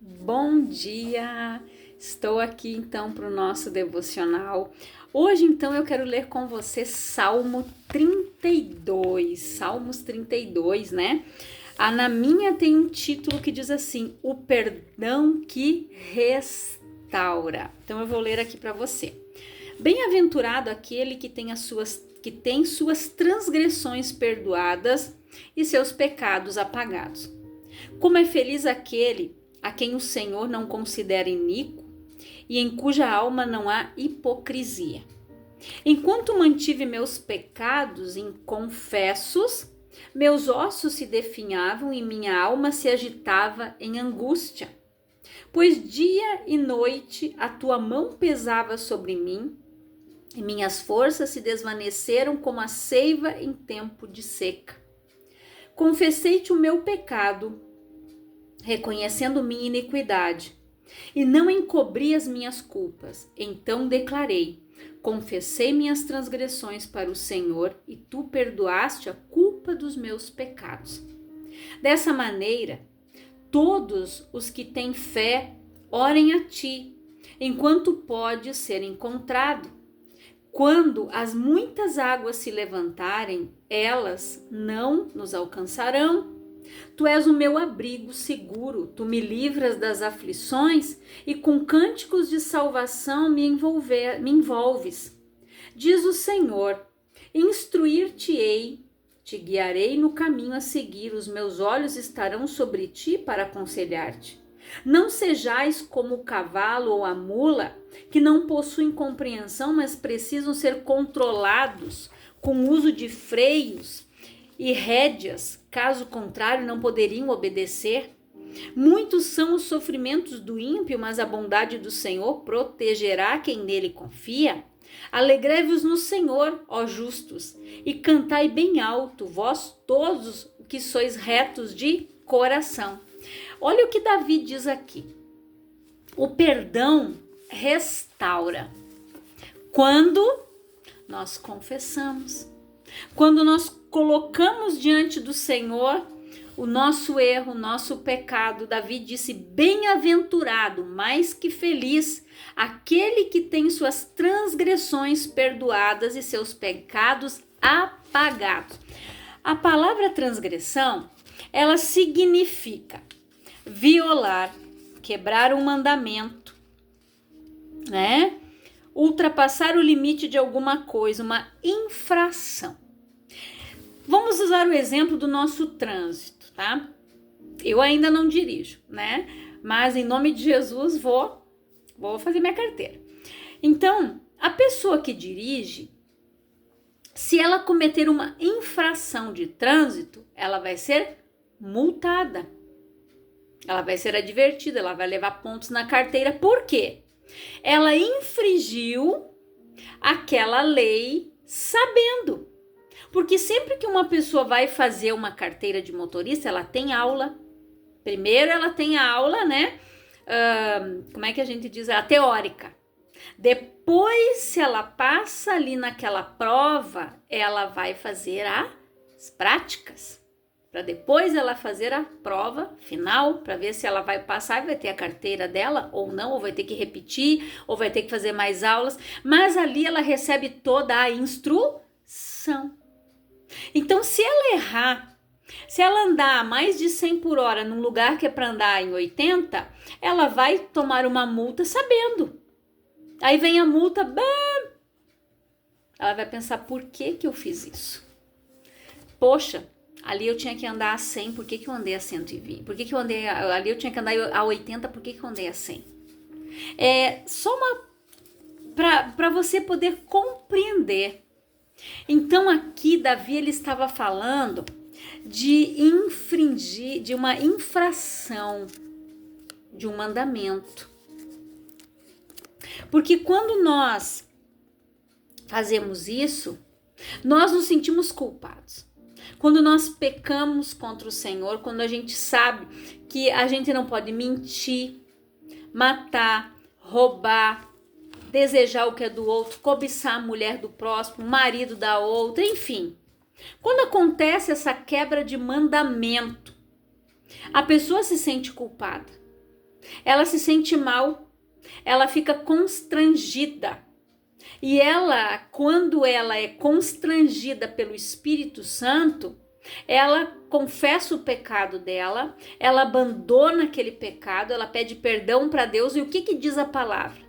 Bom dia! Estou aqui então para o nosso devocional. Hoje então eu quero ler com você Salmo 32, Salmos 32, né? Na minha tem um título que diz assim: O perdão que restaura. Então eu vou ler aqui para você. Bem-aventurado aquele que tem suas transgressões perdoadas e seus pecados apagados. Como é feliz aquele a quem o Senhor não considera iníquo e em cuja alma não há hipocrisia. Enquanto mantive meus pecados inconfessos, meus ossos se definhavam e minha alma se agitava em angústia. Pois dia e noite a tua mão pesava sobre mim e minhas forças se desvaneceram como a seiva em tempo de seca. Confessei-te o meu pecado, reconhecendo minha iniquidade, e não encobri as minhas culpas. Então declarei: confessei minhas transgressões para o Senhor, e tu perdoaste a culpa dos meus pecados. Dessa maneira, todos os que têm fé orem a ti, enquanto pode ser encontrado. Quando as muitas águas se levantarem, elas não nos alcançarão. Tu és o meu abrigo seguro, tu me livras das aflições e com cânticos de salvação me envolves. Diz o Senhor: instruir-te-ei, te guiarei no caminho a seguir, os meus olhos estarão sobre ti para aconselhar-te. Não sejais como o cavalo ou a mula, que não possuem compreensão, mas precisam ser controlados com o uso de freios e rédeas, caso contrário não poderiam obedecer. Muitos são os sofrimentos do ímpio, mas a bondade do Senhor protegerá quem nele confia. Alegrai-vos no Senhor, ó justos, e cantai bem alto, vós todos que sois retos de coração. Olha o que Davi diz aqui: o perdão restaura quando nós confessamos, quando nós colocamos diante do Senhor o nosso erro, o nosso pecado. Davi disse: bem-aventurado, mais que feliz, aquele que tem suas transgressões perdoadas e seus pecados apagados. A palavra transgressão, ela significa violar, quebrar um mandamento, né? Ultrapassar o limite de alguma coisa, uma infração. Vamos usar o exemplo do nosso trânsito, tá? Eu ainda não dirijo, né? Mas em nome de Jesus vou fazer minha carteira. Então, a pessoa que dirige, se ela cometer uma infração de trânsito, ela vai ser multada. Ela vai ser advertida, ela vai levar pontos na carteira. Por quê? Ela infringiu aquela lei sabendo. Porque sempre que uma pessoa vai fazer uma carteira de motorista, ela tem aula. Primeiro ela tem a aula, né? Como é que a gente diz? A teórica. Depois, se ela passa ali naquela prova, ela vai fazer as práticas. Para depois ela fazer a prova final, para ver se ela vai passar e vai ter a carteira dela ou não, ou vai ter que repetir, ou vai ter que fazer mais aulas. Mas ali ela recebe toda a instrução. Então, se ela errar, se ela andar a mais de 100 por hora num lugar que é para andar em 80, ela vai tomar uma multa sabendo. Aí vem a multa, ela vai pensar: por que eu fiz isso? Poxa, ali eu tinha que andar a 100, por que eu andei a 120? Por que eu andei ali eu tinha que andar a 80, por que eu andei a 100? É só para você poder compreender. Então aqui Davi ele estava falando de infringir, de uma infração de um mandamento. Porque quando nós fazemos isso, nós nos sentimos culpados. Quando nós pecamos contra o Senhor, quando a gente sabe que a gente não pode mentir, matar, roubar, desejar o que é do outro, cobiçar a mulher do próximo, o marido da outra, enfim. Quando acontece essa quebra de mandamento, a pessoa se sente culpada. ela se sente mal, ela fica constrangida. E ela, quando ela é constrangida pelo Espírito Santo, ela confessa o pecado dela, ela abandona aquele pecado, ela pede perdão para Deus. E o que diz a palavra?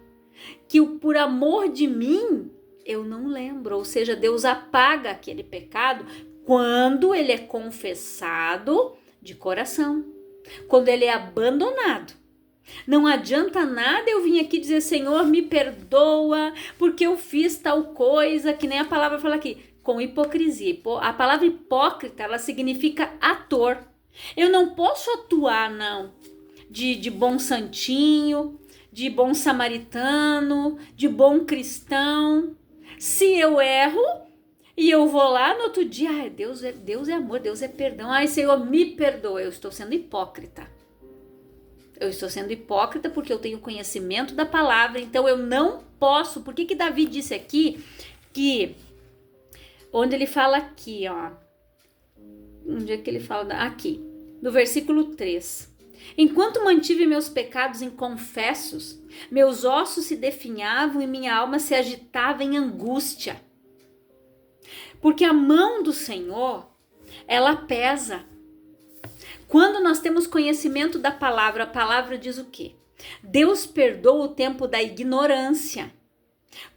Que por amor de mim, eu não lembro. Ou seja, Deus apaga aquele pecado quando ele é confessado de coração, quando ele é abandonado. Não adianta nada eu vir aqui dizer, Senhor, me perdoa, porque eu fiz tal coisa, que nem a palavra fala aqui, com hipocrisia. A palavra hipócrita, ela significa ator. Eu não posso atuar, não, de bom santinho, de bom samaritano, de bom cristão. Se eu erro e eu vou lá no outro dia, ai, Deus é amor, Deus é perdão. Ai, Senhor, me perdoa. Eu estou sendo hipócrita. Eu estou sendo hipócrita porque eu tenho conhecimento da palavra, então eu não posso. Por que Davi disse aqui que, onde ele fala aqui, ó, onde é que ele fala? Aqui, no versículo 3. Enquanto mantive meus pecados inconfessos, meus ossos se definhavam e minha alma se agitava em angústia. Porque a mão do Senhor, ela pesa. Quando nós temos conhecimento da palavra, a palavra diz o quê? Deus perdoa o tempo da ignorância.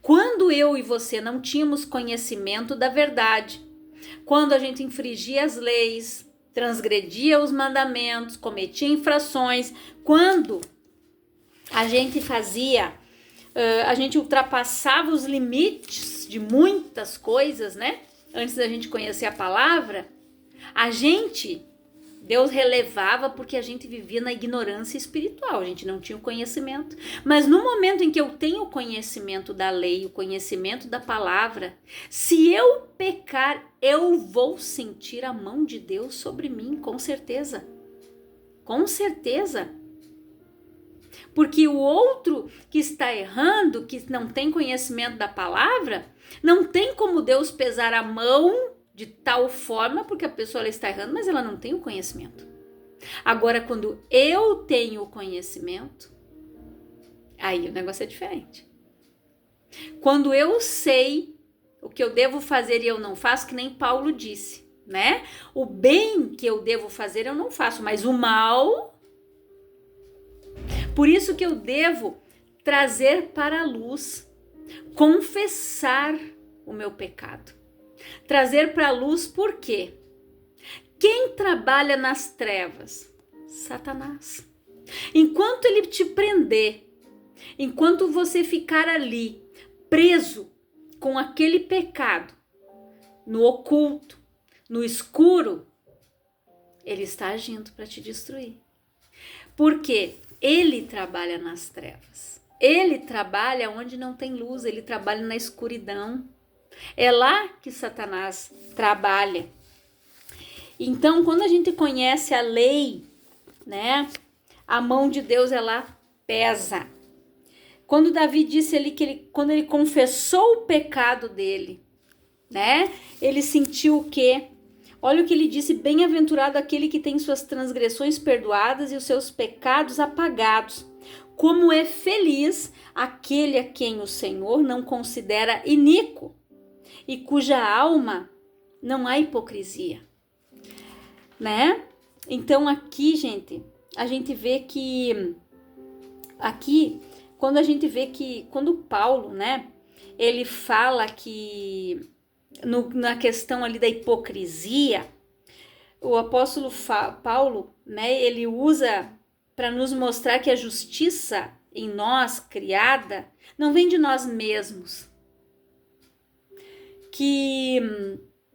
Quando eu e você não tínhamos conhecimento da verdade, quando a gente infringia as leis, transgredia os mandamentos, cometia infrações, quando a gente a gente ultrapassava os limites de muitas coisas, né? Antes da gente conhecer a palavra, Deus relevava porque a gente vivia na ignorância espiritual, a gente não tinha o conhecimento. Mas no momento em que eu tenho o conhecimento da lei, o conhecimento da palavra, se eu pecar, eu vou sentir a mão de Deus sobre mim, com certeza. Com certeza. Porque o outro que está errando, que não tem conhecimento da palavra, não tem como Deus pesar a mão de tal forma, porque a pessoa ela está errando, mas ela não tem o conhecimento. Agora, quando eu tenho o conhecimento, aí o negócio é diferente. Quando eu sei o que eu devo fazer e eu não faço, que nem Paulo disse, né? O bem que eu devo fazer eu não faço, mas o mal... Por isso que eu devo trazer para a luz, confessar o meu pecado. Trazer para a luz por quê? Quem trabalha nas trevas? Satanás. Enquanto ele te prender, enquanto você ficar ali preso com aquele pecado, no oculto, no escuro, ele está agindo para te destruir. Por quê? Ele trabalha nas trevas. Ele trabalha onde não tem luz, ele trabalha na escuridão. É lá que Satanás trabalha. Então, quando a gente conhece a lei, né, a mão de Deus, ela pesa. Quando Davi disse ali que quando ele confessou o pecado dele, né, ele sentiu o quê? Olha o que ele disse: bem-aventurado aquele que tem suas transgressões perdoadas e os seus pecados apagados. Como é feliz aquele a quem o Senhor não considera iníquo e cuja alma não há hipocrisia, né? Então aqui, gente, a gente vê que aqui, quando a gente vê que quando Paulo, né, ele fala que na questão ali da hipocrisia, o apóstolo Paulo, né, ele usa para nos mostrar que a justiça em nós criada não vem de nós mesmos, que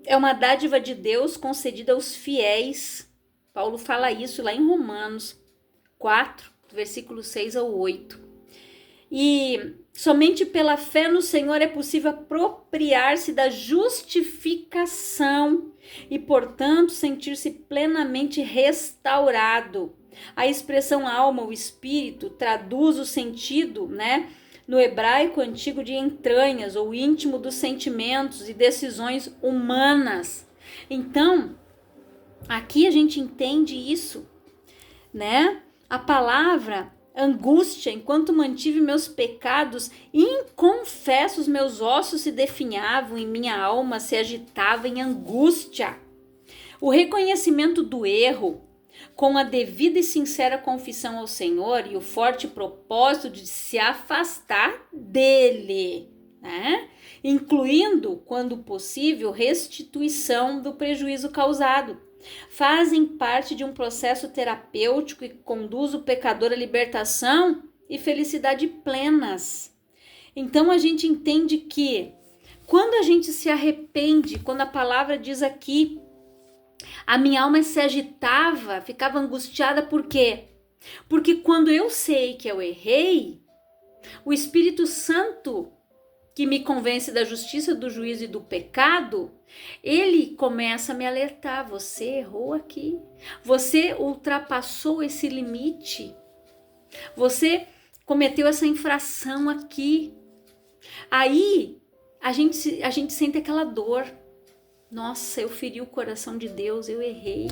é uma dádiva de Deus concedida aos fiéis. Paulo fala isso lá em Romanos 4, versículo 6 ao 8. E somente pela fé no Senhor é possível apropriar-se da justificação e, portanto, sentir-se plenamente restaurado. A expressão alma ou espírito traduz o sentido, né, no hebraico antigo de entranhas ou íntimo dos sentimentos e decisões humanas. Então, aqui a gente entende isso, né? A palavra, angústia, enquanto mantive meus pecados inconfessos, meus ossos se definhavam e minha alma se agitava em angústia. O reconhecimento do erro, com a devida e sincera confissão ao Senhor e o forte propósito de se afastar dele, né? Incluindo, quando possível, restituição do prejuízo causado, fazem parte de um processo terapêutico que conduz o pecador à libertação e felicidade plenas. Então a gente entende que quando a gente se arrepende, quando a palavra diz aqui, a minha alma se agitava, ficava angustiada, por quê? Porque quando eu sei que eu errei, o Espírito Santo, que me convence da justiça, do juízo e do pecado, ele começa a me alertar: você errou aqui, você ultrapassou esse limite, você cometeu essa infração aqui. Aí a gente sente aquela dor. Nossa, eu feri o coração de Deus, eu errei.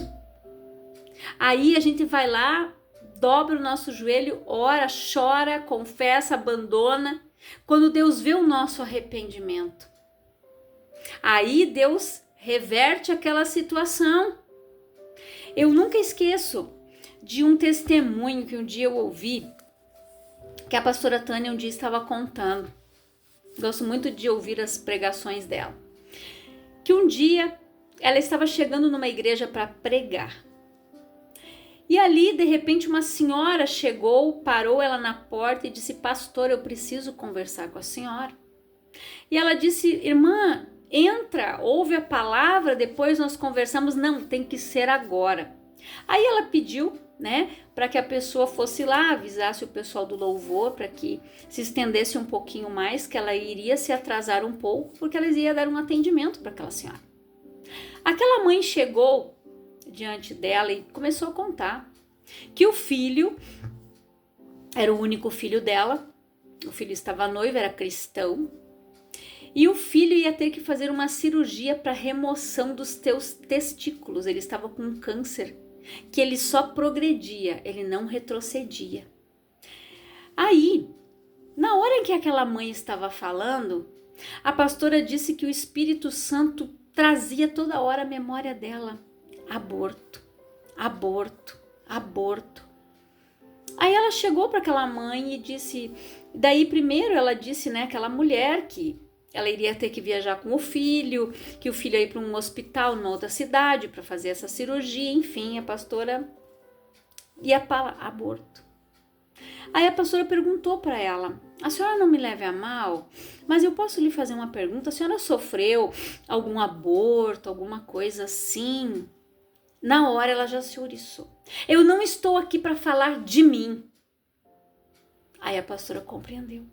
Aí a gente vai lá, dobra o nosso joelho, ora, chora, confessa, abandona. Quando Deus vê o nosso arrependimento, aí Deus reverte aquela situação. Eu nunca esqueço de um testemunho que um dia eu ouvi, que a pastora Tânia um dia estava contando. Gosto muito de ouvir as pregações dela. Que um dia ela estava chegando numa igreja para pregar. E ali, de repente, uma senhora chegou, parou ela na porta e disse: pastor, eu preciso conversar com a senhora. E ela disse: irmã, entra, ouve a palavra, depois nós conversamos. Não, tem que ser agora. Aí ela pediu, né, para que a pessoa fosse lá, avisasse o pessoal do louvor, para que se estendesse um pouquinho mais, que ela iria se atrasar um pouco, porque ela ia dar um atendimento para aquela senhora. Aquela mãe chegou diante dela e começou a contar que o filho era o único filho dela, o filho estava noivo, era cristão, e o filho ia ter que fazer uma cirurgia para remoção dos teus testículos. Ele estava com um câncer que ele só progredia, ele não retrocedia. Aí, na hora em que aquela mãe estava falando, a pastora disse que o Espírito Santo trazia toda hora a memória dela: aborto, aborto, aborto. Aí ela chegou para aquela mãe e disse, daí primeiro ela disse, né, aquela mulher que ela iria ter que viajar com o filho, que o filho ia ir para um hospital numa outra cidade para fazer essa cirurgia, enfim, a pastora ia falar aborto. Aí a pastora perguntou para ela: a senhora não me leve a mal, mas eu posso lhe fazer uma pergunta? A senhora sofreu algum aborto, alguma coisa assim? Na hora ela já se ouriçou. Eu não estou aqui para falar de mim. Aí a pastora compreendeu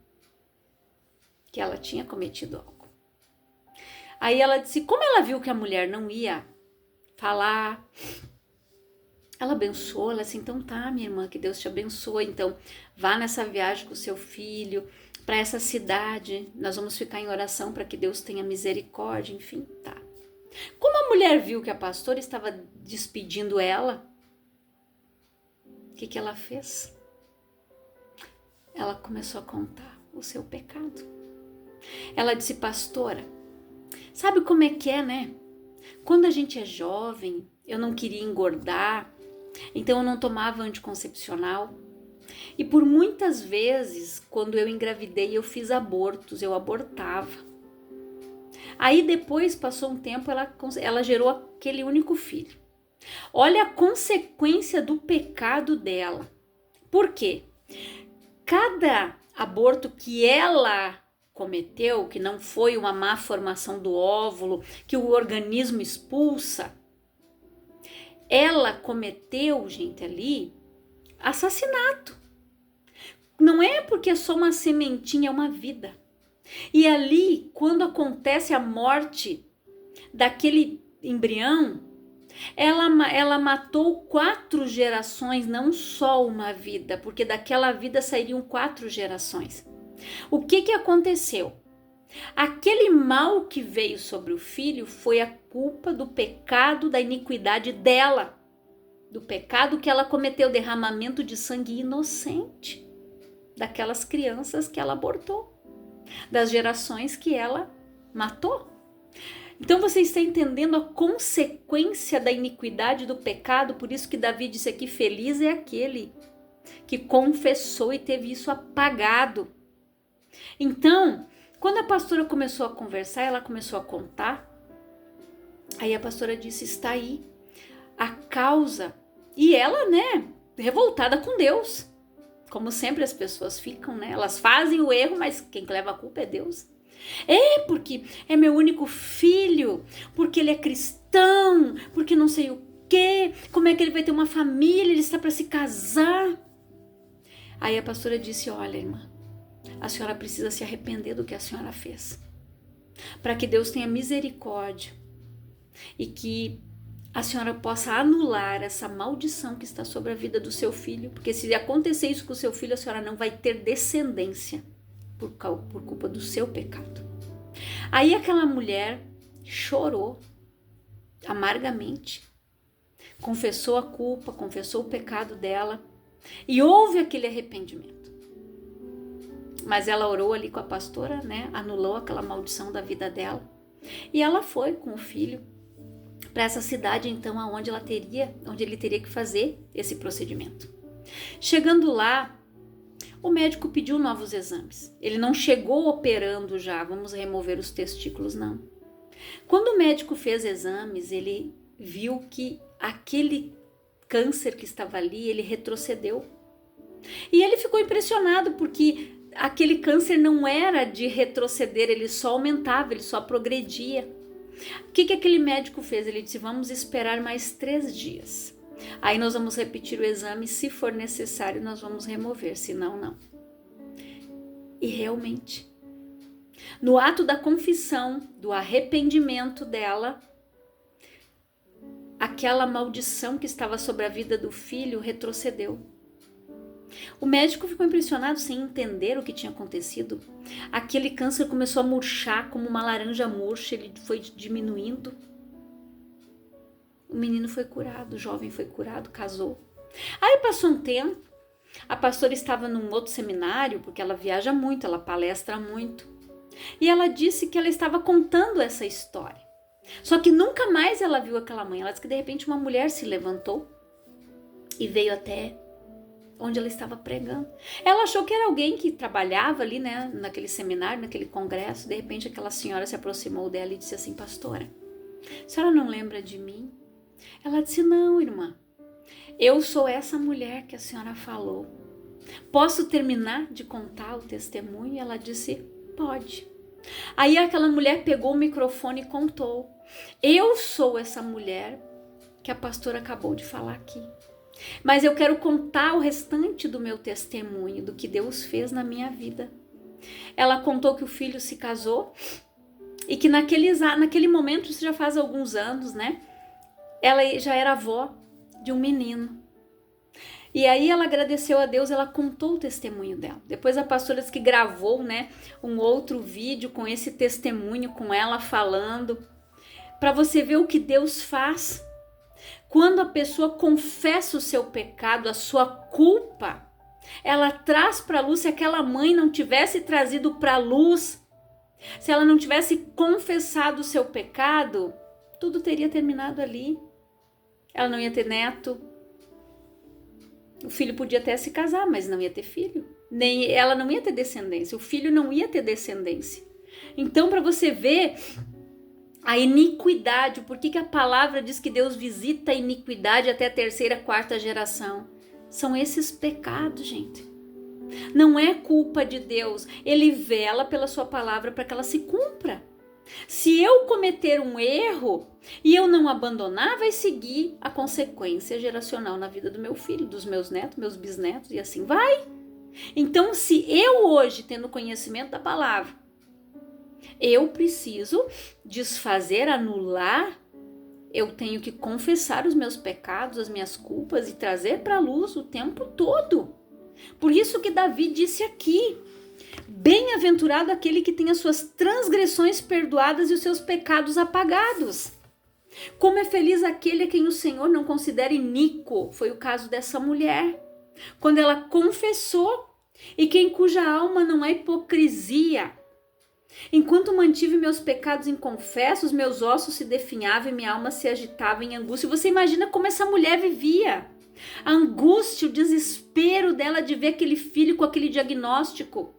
que ela tinha cometido algo. Aí ela disse, como ela viu que a mulher não ia falar, ela abençoou, ela disse: então tá, minha irmã, que Deus te abençoe, então vá nessa viagem com o seu filho para essa cidade, nós vamos ficar em oração para que Deus tenha misericórdia, enfim, tá. Como a mulher viu que a pastora estava despedindo ela, o que ela fez? Ela começou a contar o seu pecado. Ela disse: pastora, sabe como é que é, né? Quando a gente é jovem, eu não queria engordar, então eu não tomava anticoncepcional. E por muitas vezes, quando eu engravidei, eu fiz abortos, eu abortava. Aí depois, passou um tempo, ela gerou aquele único filho. Olha a consequência do pecado dela. Por quê? Cada aborto que ela cometeu, que não foi uma má formação do óvulo, que o organismo expulsa, ela cometeu, gente, ali, assassinato. Não é porque é só uma sementinha, é uma vida. E ali, quando acontece a morte daquele embrião, ela matou 4 gerações, não só uma vida, porque daquela vida sairiam 4 gerações. O que aconteceu? Aquele mal que veio sobre o filho foi a culpa do pecado, da iniquidade dela. do pecado que ela cometeu, derramamento de sangue inocente daquelas crianças que ela abortou, das gerações que ela matou. Então você está entendendo a consequência da iniquidade do pecado? Por isso que Davi disse aqui, feliz é aquele que confessou e teve isso apagado. Então, quando a pastora começou a conversar, ela começou a contar, aí a pastora disse, está aí a causa. E ela, né, revoltada com Deus. Como sempre as pessoas ficam, né? Elas fazem o erro, mas quem leva a culpa é Deus. Porque é meu único filho, porque ele é cristão, porque não sei o quê, como é que ele vai ter uma família, ele está para se casar. Aí a pastora disse, olha, irmã, a senhora precisa se arrepender do que a senhora fez, para que Deus tenha misericórdia e que a senhora possa anular essa maldição que está sobre a vida do seu filho, porque se acontecer isso com o seu filho, a senhora não vai ter descendência por culpa do seu pecado. Aí aquela mulher chorou amargamente, confessou a culpa, confessou o pecado dela e houve aquele arrependimento. Mas ela orou ali com a pastora, né? Anulou aquela maldição da vida dela e ela foi com o filho para essa cidade, então, onde ele teria que fazer esse procedimento. Chegando lá, o médico pediu novos exames. Ele não chegou operando já, vamos remover os testículos, não. Quando o médico fez exames, ele viu que aquele câncer que estava ali, ele retrocedeu. E ele ficou impressionado porque aquele câncer não era de retroceder, ele só aumentava, ele só progredia. O que aquele médico fez? Ele disse, vamos esperar mais 3 dias. Aí nós vamos repetir o exame, se for necessário nós vamos remover, senão não. E realmente, no ato da confissão, do arrependimento dela, aquela maldição que estava sobre a vida do filho retrocedeu. O médico ficou impressionado sem entender o que tinha acontecido. Aquele câncer começou a murchar como uma laranja murcha, ele foi diminuindo. O menino foi curado, o jovem foi curado, casou. Aí passou um tempo, a pastora estava num outro seminário, porque ela viaja muito, ela palestra muito. E ela disse que ela estava contando essa história. Só que nunca mais ela viu aquela mãe. Ela disse que de repente uma mulher se levantou e veio até onde ela estava pregando. Ela achou que era alguém que trabalhava ali, né, naquele seminário, naquele congresso. De repente aquela senhora se aproximou dela e disse assim, pastora, a senhora não lembra de mim? Ela disse, não, irmã, eu sou essa mulher que a senhora falou. Posso terminar de contar o testemunho? Ela disse, pode. Aí aquela mulher pegou o microfone e contou. Eu sou essa mulher que a pastora acabou de falar aqui. Mas eu quero contar o restante do meu testemunho, do que Deus fez na minha vida. Ela contou que o filho se casou e que naquele momento, isso já faz alguns anos, né? Ela já era avó de um menino. E aí ela agradeceu a Deus, ela contou o testemunho dela. Depois a pastora disse que gravou, né, um outro vídeo com esse testemunho, com ela falando, para você ver o que Deus faz. Quando a pessoa confessa o seu pecado, a sua culpa, ela traz para a luz. Se aquela mãe não tivesse trazido para a luz, se ela não tivesse confessado o seu pecado, tudo teria terminado ali. Ela não ia ter neto. O filho podia até se casar, mas não ia ter filho. Ela não ia ter descendência. O filho não ia ter descendência. Então, para você ver a iniquidade, por que a palavra diz que Deus visita a iniquidade até a 3ª, 4ª geração? São esses pecados, gente. Não é culpa de Deus. Ele vela pela sua palavra para que ela se cumpra. Se eu cometer um erro e eu não abandonar, vai seguir a consequência geracional na vida do meu filho, dos meus netos, meus bisnetos, e assim vai. Então, se eu hoje, tendo conhecimento da palavra, eu preciso desfazer, anular, eu tenho que confessar os meus pecados, as minhas culpas e trazer para a luz o tempo todo. Por isso que Davi disse aqui, bem-aventurado aquele que tem as suas transgressões perdoadas e os seus pecados apagados. Como é feliz aquele a quem o Senhor não considera iníquo. Foi o caso dessa mulher, quando ela confessou, e quem cuja alma não há hipocrisia. Enquanto mantive meus pecados inconfessos, meus ossos se definhavam e minha alma se agitava em angústia. Você imagina como essa mulher vivia? A angústia, o desespero dela de ver aquele filho com aquele diagnóstico.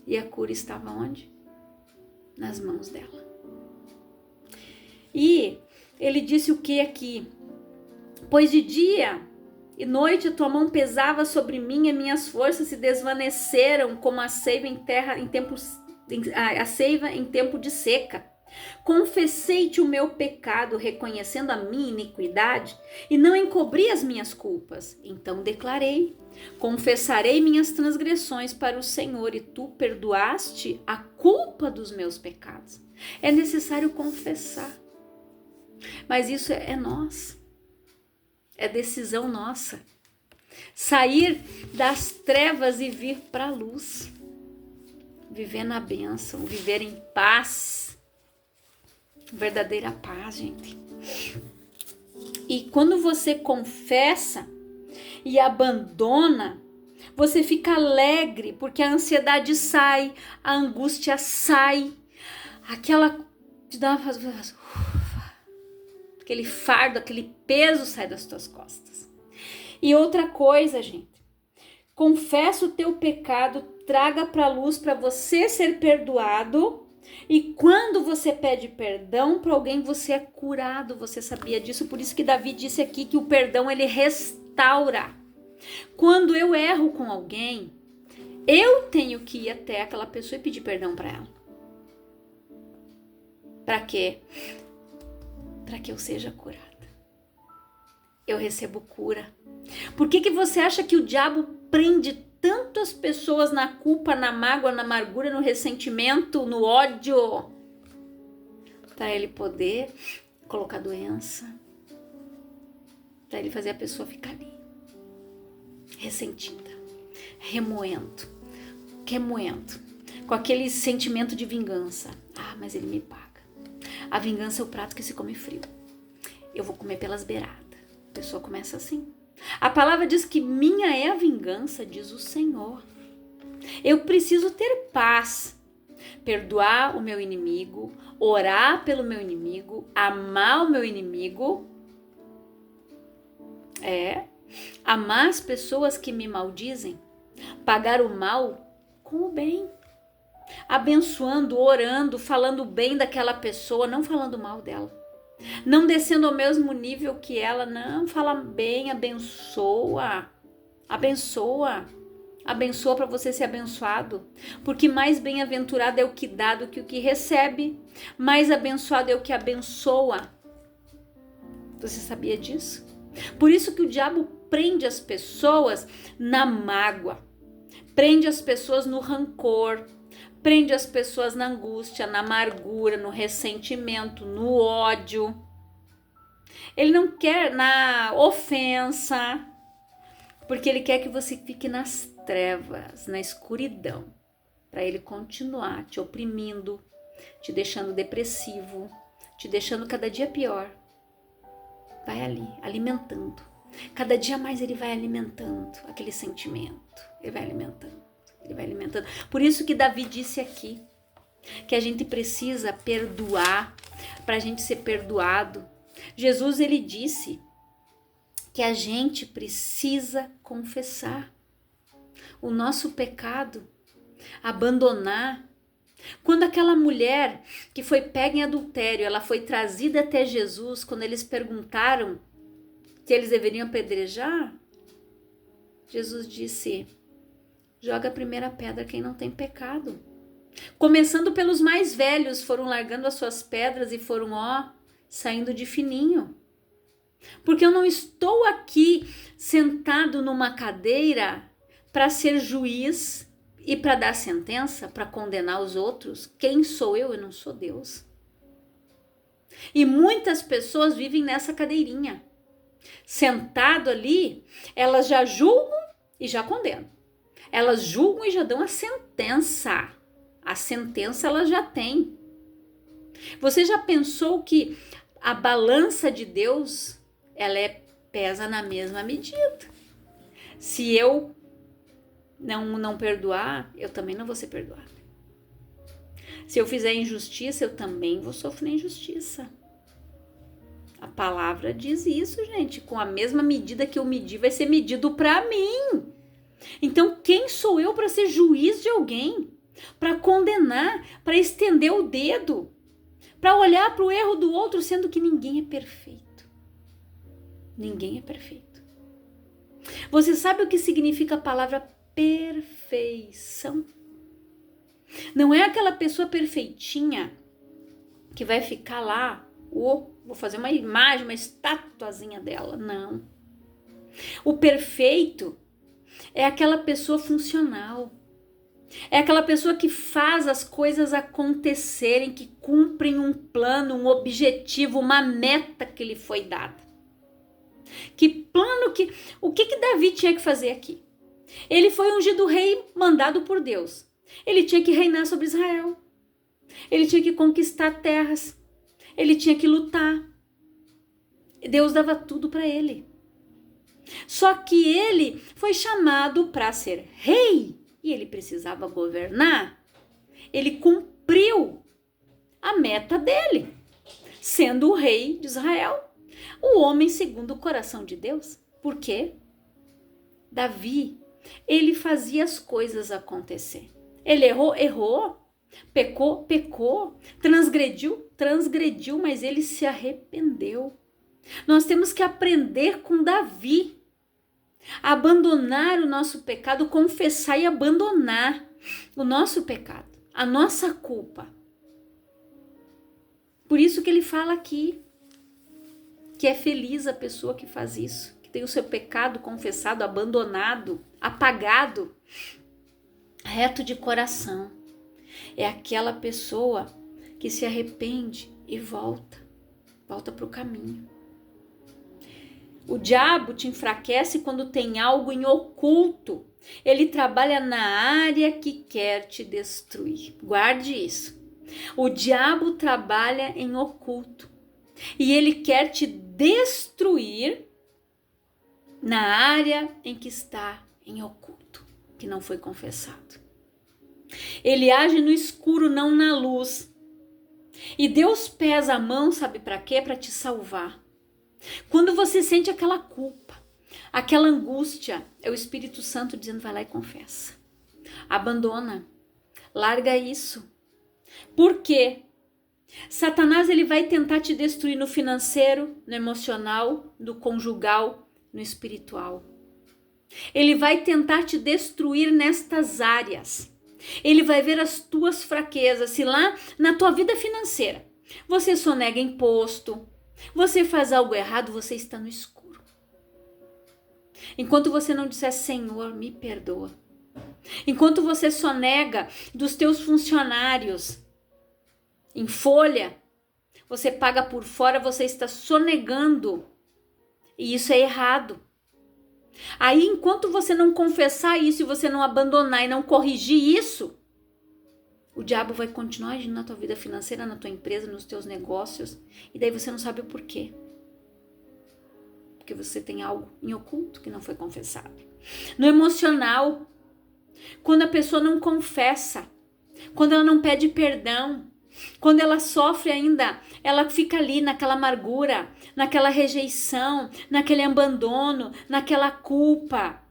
E a cura estava onde? Nas mãos dela. E ele disse o que aqui? Pois de dia e noite a tua mão pesava sobre mim e minhas forças se desvaneceram como a seiva em tempo de seca. Confessei-te o meu pecado, reconhecendo a minha iniquidade, e não encobri as minhas culpas. Então declarei: confessarei minhas transgressões para o Senhor, e tu perdoaste a culpa dos meus pecados. É necessário confessar. Mas isso é nós. É decisão nossa. Sair das trevas e vir para a luz. Viver na bênção, viver em paz. Verdadeira paz, gente. E quando você confessa e abandona, você fica alegre, porque a ansiedade sai, a angústia sai, aquele fardo, aquele peso sai das tuas costas. E outra coisa, gente, confessa o teu pecado, traga para a luz para você ser perdoado. E quando você pede perdão para alguém, você é curado. Você sabia disso? Por isso que Davi disse aqui que o perdão, ele restaura. Quando eu erro com alguém, eu tenho que ir até aquela pessoa e pedir perdão para ela. Para quê? Para que eu seja curada. Eu recebo cura. Por que você acha que o diabo prende tanto as pessoas na culpa, na mágoa, na amargura, no ressentimento, no ódio? Para ele poder colocar doença. Para ele fazer a pessoa ficar ali, ressentida, remoendo, com aquele sentimento de vingança. Ah, mas ele me paga. A vingança é o prato que se come frio. Eu vou comer pelas beiradas. A pessoa começa assim. A palavra diz que minha é a vingança, diz o Senhor. Eu preciso ter paz, perdoar o meu inimigo, orar pelo meu inimigo, amar o meu inimigo. Amar as pessoas que me maldizem, pagar o mal com o bem, abençoando, orando, falando bem daquela pessoa, não falando mal dela. Não descendo ao mesmo nível que ela, não, fala bem, abençoa para você ser abençoado, porque mais bem-aventurado é o que dá do que o que recebe, mais abençoado é o que abençoa. Você sabia disso? Por isso que o diabo prende as pessoas na mágoa, prende as pessoas no rancor, prende as pessoas na angústia, na amargura, no ressentimento, no ódio. Ele não quer na ofensa, porque ele quer que você fique nas trevas, na escuridão, para ele continuar te oprimindo, te deixando depressivo, te deixando cada dia pior. Vai ali, alimentando. Cada dia mais ele vai alimentando aquele sentimento, ele vai alimentando. Por isso que Davi disse aqui que a gente precisa perdoar para a gente ser perdoado. Jesus, ele disse que a gente precisa confessar o nosso pecado, abandonar. Quando aquela mulher que foi pega em adultério, ela foi trazida até Jesus, quando eles perguntaram se eles deveriam apedrejar, Jesus disse: joga a primeira pedra quem não tem pecado. Começando pelos mais velhos, foram largando as suas pedras e foram, saindo de fininho. Porque eu não estou aqui sentado numa cadeira para ser juiz e para dar sentença, para condenar os outros. Quem sou eu? Eu não sou Deus. E muitas pessoas vivem nessa cadeirinha. Sentado ali, elas já julgam e já condenam. Elas julgam e já dão a sentença. A sentença elas já têm. Você já pensou que a balança de Deus, ela pesa na mesma medida. Se eu não perdoar, eu também não vou ser perdoado. Se eu fizer injustiça, eu também vou sofrer injustiça. A palavra diz isso, gente. Com a mesma medida que eu medir, vai ser medido para mim. Então, quem sou eu para ser juiz de alguém? Para condenar, para estender o dedo, para olhar para o erro do outro, sendo que ninguém é perfeito. Ninguém é perfeito. Você sabe o que significa a palavra perfeição? Não é aquela pessoa perfeitinha que vai ficar lá, vou fazer uma imagem, uma estatuazinha dela. Não. O perfeito é aquela pessoa funcional. É aquela pessoa que faz as coisas acontecerem, que cumprem um plano, um objetivo, uma meta que lhe foi dada. O que Davi tinha que fazer aqui? Ele foi ungido rei mandado por Deus. Ele tinha que reinar sobre Israel. Ele tinha que conquistar terras. Ele tinha que lutar. Deus dava tudo para ele. Só que ele foi chamado para ser rei e ele precisava governar. Ele cumpriu a meta dele, sendo o rei de Israel, o homem segundo o coração de Deus. Por quê? Davi, ele fazia as coisas acontecer. Ele errou, pecou, transgrediu, mas ele se arrependeu. Nós temos que aprender com Davi, a abandonar o nosso pecado, confessar e abandonar o nosso pecado, a nossa culpa. Por isso que ele fala aqui, que é feliz a pessoa que faz isso, que tem o seu pecado confessado, abandonado, apagado, reto de coração. É aquela pessoa que se arrepende e volta para o caminho. O diabo te enfraquece quando tem algo em oculto. Ele trabalha na área que quer te destruir. Guarde isso. O diabo trabalha em oculto. E ele quer te destruir na área em que está em oculto, que não foi confessado. Ele age no escuro, não na luz. E Deus pesa a mão, sabe para quê? Para te salvar. Quando você sente aquela culpa, aquela angústia, é o Espírito Santo dizendo, vai lá e confessa. Abandona. Larga isso. Por quê? Satanás, ele vai tentar te destruir no financeiro, no emocional, no conjugal, no espiritual. Ele vai tentar te destruir nestas áreas. Ele vai ver as tuas fraquezas. Se lá na tua vida financeira você sonega imposto, você faz algo errado, você está no escuro. Enquanto você não disser, Senhor, me perdoa. Enquanto você sonega dos teus funcionários em folha, você paga por fora, você está sonegando. E isso é errado. Aí, enquanto você não confessar isso e você não abandonar e não corrigir isso, o diabo vai continuar agindo na tua vida financeira, na tua empresa, nos teus negócios. E daí você não sabe o porquê. Porque você tem algo em oculto que não foi confessado. No emocional, quando a pessoa não confessa, quando ela não pede perdão, quando ela sofre ainda, ela fica ali naquela amargura, naquela rejeição, naquele abandono, naquela culpa,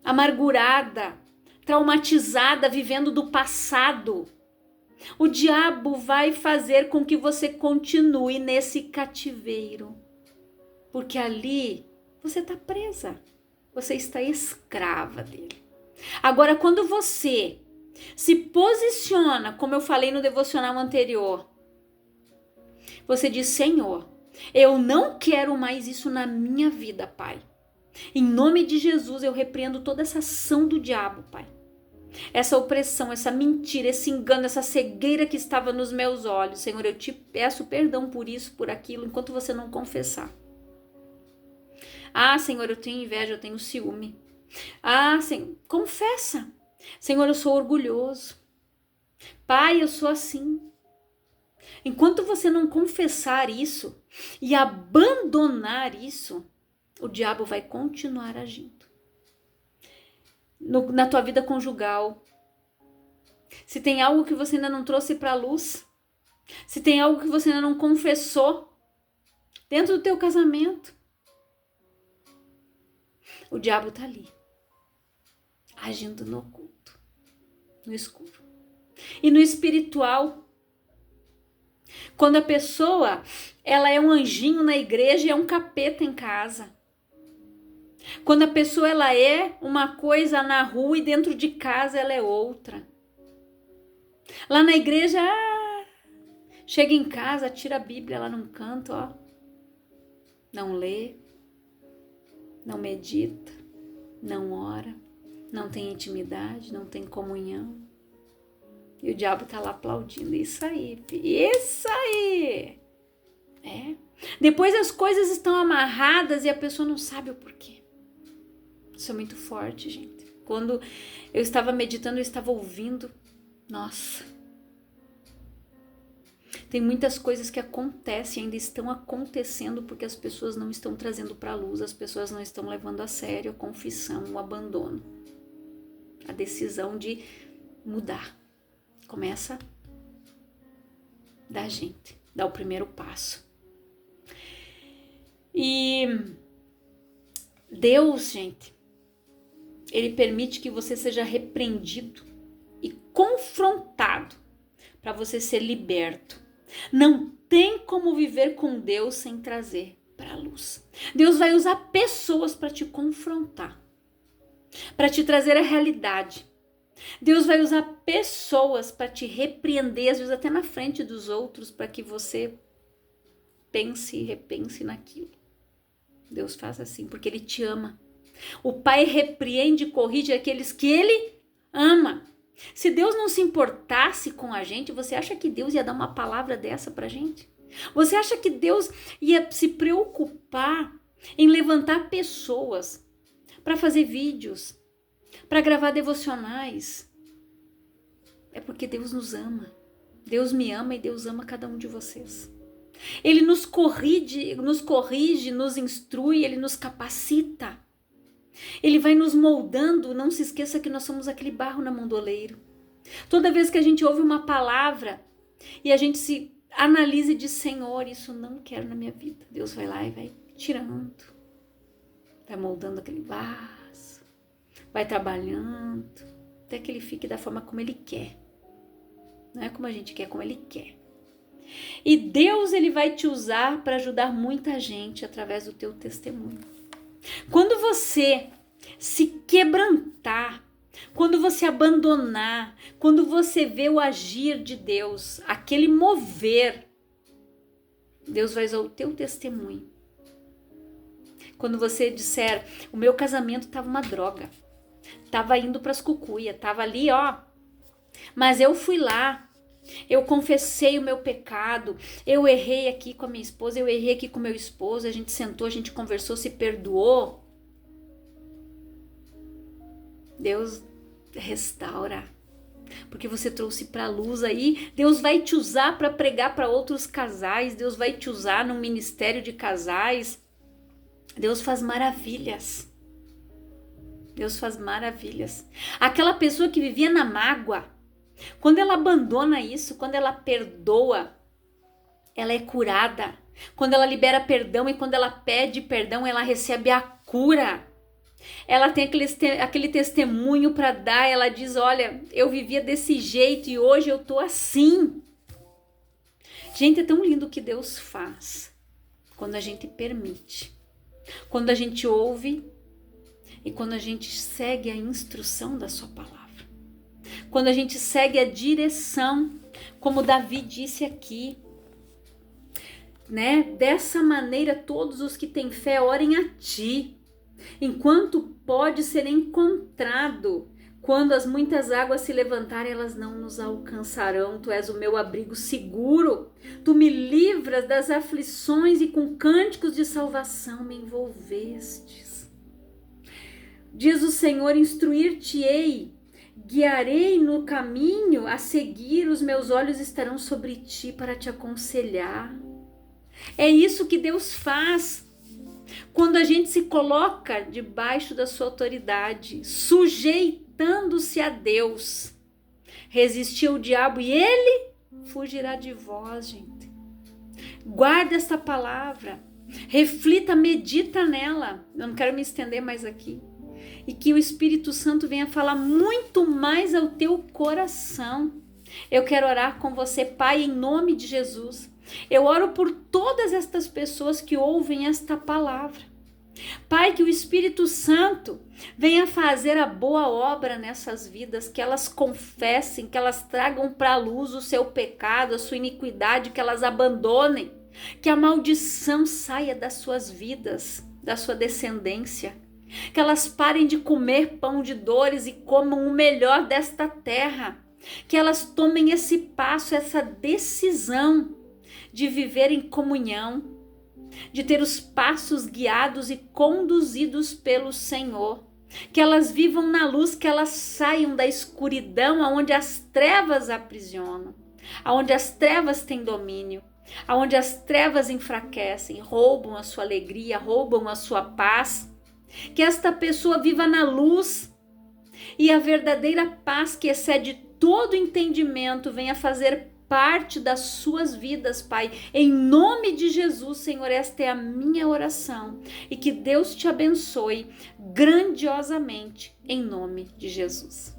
amargurada, traumatizada, vivendo do passado. O diabo vai fazer com que você continue nesse cativeiro, porque ali você está presa, você está escrava dele. Agora, quando você se posiciona, como eu falei no devocional anterior, você diz, Senhor, eu não quero mais isso na minha vida, Pai. Em nome de Jesus, eu repreendo toda essa ação do diabo, Pai. Essa opressão, essa mentira, esse engano, essa cegueira que estava nos meus olhos. Senhor, eu te peço perdão por isso, por aquilo, enquanto você não confessar. Ah, Senhor, eu tenho inveja, eu tenho ciúme. Ah, Senhor, confessa. Senhor, eu sou orgulhoso. Pai, eu sou assim. Enquanto você não confessar isso e abandonar isso, o diabo vai continuar agindo. Na tua vida conjugal, se tem algo que você ainda não trouxe para a luz, se tem algo que você ainda não confessou dentro do teu casamento, o diabo tá ali, agindo no oculto, no escuro. E no espiritual, quando a pessoa, ela é um anjinho na igreja e é um capeta em casa. Quando a pessoa, ela é uma coisa na rua e dentro de casa ela é outra. Lá na igreja, chega em casa, tira a Bíblia lá num canto, ó. Não lê, não medita, não ora, não tem intimidade, não tem comunhão. E o diabo tá lá aplaudindo. Isso aí, isso aí. Depois as coisas estão amarradas e a pessoa não sabe o porquê. Isso é muito forte, gente. Quando eu estava meditando, eu estava ouvindo. Nossa. Tem muitas coisas que acontecem, ainda estão acontecendo porque as pessoas não estão trazendo para a luz, as pessoas não estão levando a sério a confissão, o abandono, a decisão de mudar. Começa da gente, dá o primeiro passo. E Deus, gente, Ele permite que você seja repreendido e confrontado para você ser liberto. Não tem como viver com Deus sem trazer para a luz. Deus vai usar pessoas para te confrontar, para te trazer a realidade. Deus vai usar pessoas para te repreender, às vezes até na frente dos outros, para que você pense e repense naquilo. Deus faz assim, porque Ele te ama. O Pai repreende e corrige aqueles que Ele ama. Se Deus não se importasse com a gente, você acha que Deus ia dar uma palavra dessa pra gente? Você acha que Deus ia se preocupar em levantar pessoas para fazer vídeos, para gravar devocionais? É porque Deus nos ama. Deus me ama e Deus ama cada um de vocês. Ele nos corrige, nos instrui, Ele nos capacita. Ele vai nos moldando. Não se esqueça que nós somos aquele barro na mão do oleiro. Toda vez que a gente ouve uma palavra e a gente se analisa e diz: Senhor, isso não quero na minha vida. Deus vai lá e vai tirando, vai moldando aquele vaso, vai trabalhando, até que ele fique da forma como Ele quer. Não é como a gente quer, como Ele quer. E Deus, Ele vai te usar para ajudar muita gente através do teu testemunho. Quando você se quebrantar, quando você abandonar, quando você vê o agir de Deus, aquele mover, Deus vai usar o teu testemunho. Quando você disser: o meu casamento estava uma droga, estava indo para as cucuias, estava ali, ó, mas eu fui lá, eu confessei o meu pecado, eu errei aqui com a minha esposa, eu errei aqui com o meu esposo, a gente sentou, a gente conversou, se perdoou. Deus restaura, porque você trouxe para a luz aí. Deus vai te usar para pregar para outros casais, Deus vai te usar no ministério de casais. Deus faz maravilhas. Deus faz maravilhas. Aquela pessoa que vivia na mágoa, quando ela abandona isso, quando ela perdoa, ela é curada. Quando ela libera perdão e quando ela pede perdão, ela recebe a cura. Ela tem aquele testemunho para dar. Ela diz: olha, eu vivia desse jeito e hoje eu tô assim. Gente, é tão lindo o que Deus faz quando a gente permite, quando a gente ouve e quando a gente segue a instrução da sua palavra. Quando a gente segue a direção, como Davi disse aqui, né? Dessa maneira, todos os que têm fé orem a ti, enquanto pode ser encontrado. Quando as muitas águas se levantarem, elas não nos alcançarão. Tu és o meu abrigo seguro. Tu me livras das aflições e com cânticos de salvação me envolvestes. Diz o Senhor: instruir-te-ei guiarei no caminho a seguir, os meus olhos estarão sobre ti para te aconselhar. É isso que Deus faz quando a gente se coloca debaixo da sua autoridade, sujeitando-se a Deus. Resistir ao diabo e ele fugirá de vós, gente. Guarda esta palavra, reflita, medita nela. Eu não quero me estender mais aqui. E que o Espírito Santo venha falar muito mais ao teu coração. Eu quero orar com você, Pai, em nome de Jesus. Eu oro por todas estas pessoas que ouvem esta palavra. Pai, que o Espírito Santo venha fazer a boa obra nessas vidas, que elas confessem, que elas tragam para a luz o seu pecado, a sua iniquidade, que elas abandonem, que a maldição saia das suas vidas, da sua descendência, que elas parem de comer pão de dores e comam o melhor desta terra, que elas tomem esse passo, essa decisão de viver em comunhão, de ter os passos guiados e conduzidos pelo Senhor, que elas vivam na luz, que elas saiam da escuridão aonde as trevas aprisionam, aonde as trevas têm domínio, aonde as trevas enfraquecem, roubam a sua alegria, roubam a sua paz, que esta pessoa viva na luz e a verdadeira paz que excede todo entendimento venha fazer parte das suas vidas, Pai. Em nome de Jesus, Senhor, esta é a minha oração. E que Deus te abençoe grandiosamente, em nome de Jesus.